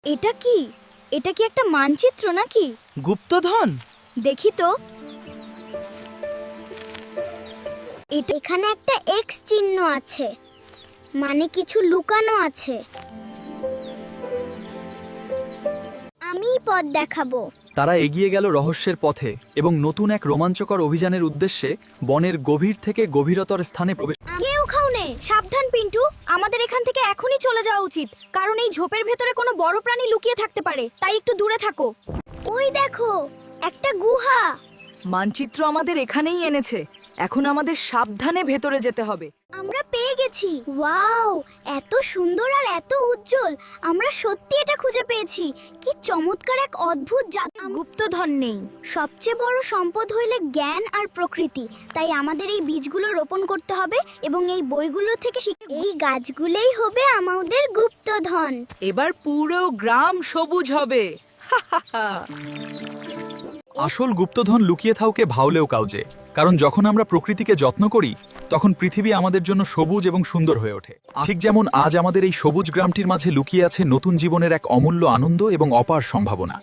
এটা কি? এটা কি একটা মানচিত্র নাকি? গুপ্তধন। দেখি তো। এখানে একটা এক্স চিহ্ন আছে, মানে কিছু লুকানো আছে। আমিই পথ দেখাবো। তারা এগিয়ে গেল রহস্যের পথে এবং নতুন এক রোমাঞ্চকর অভিযানের উদ্দেশ্যে বনের গভীর থেকে গভীরতর স্থানে প্রবেশ। কেউ খাওনে, সাবধান পিন্টু, আমাদের এখান থেকে এখনই চলে যাওয়া উচিত, কারণ এই ঝোপের ভেতরে কোনো বড় প্রাণী লুকিয়ে থাকতে পারে, তাই একটু দূরে থাকো। ওই দেখো, একটা গুহা। মানচিত্র আমাদের এখানেই এনেছে। এখন আমাদের সাবধানে ভেতরে যেতে হবে। আমরা পেয়ে গেছি। ওয়াও, এত সুন্দর আর এত উজ্জ্বল। আমরা সত্যি এটা খুঁজে পেয়েছি। কি চমৎকার এক অদ্ভুত জাদু। গুপ্তধন নেই। সবচেয়ে বড় সম্পদ হইলে জ্ঞান আর প্রকৃতি। তাই আমাদের এই বীজগুলো রোপণ করতে হবে এবং এই বইগুলো থেকে এই গাছগুলোই হবে আমাদের গুপ্তধন। এবার পুরো গ্রাম সবুজ হবে। আসল গুপ্তধন লুকিয়ে থাউকে ভাওলেও কাউজে, কারণ যখন আমরা প্রকৃতিকে যত্ন করি তখন পৃথিবী আমাদের জন্য সবুজ এবং সুন্দর হয়ে ওঠে। ঠিক যেমন আজ আমাদের এই সবুজ গ্রামটির মাঝে লুকিয়ে আছে নতুন জীবনের এক অমূল্য আনন্দ এবং অপার সম্ভাবনা।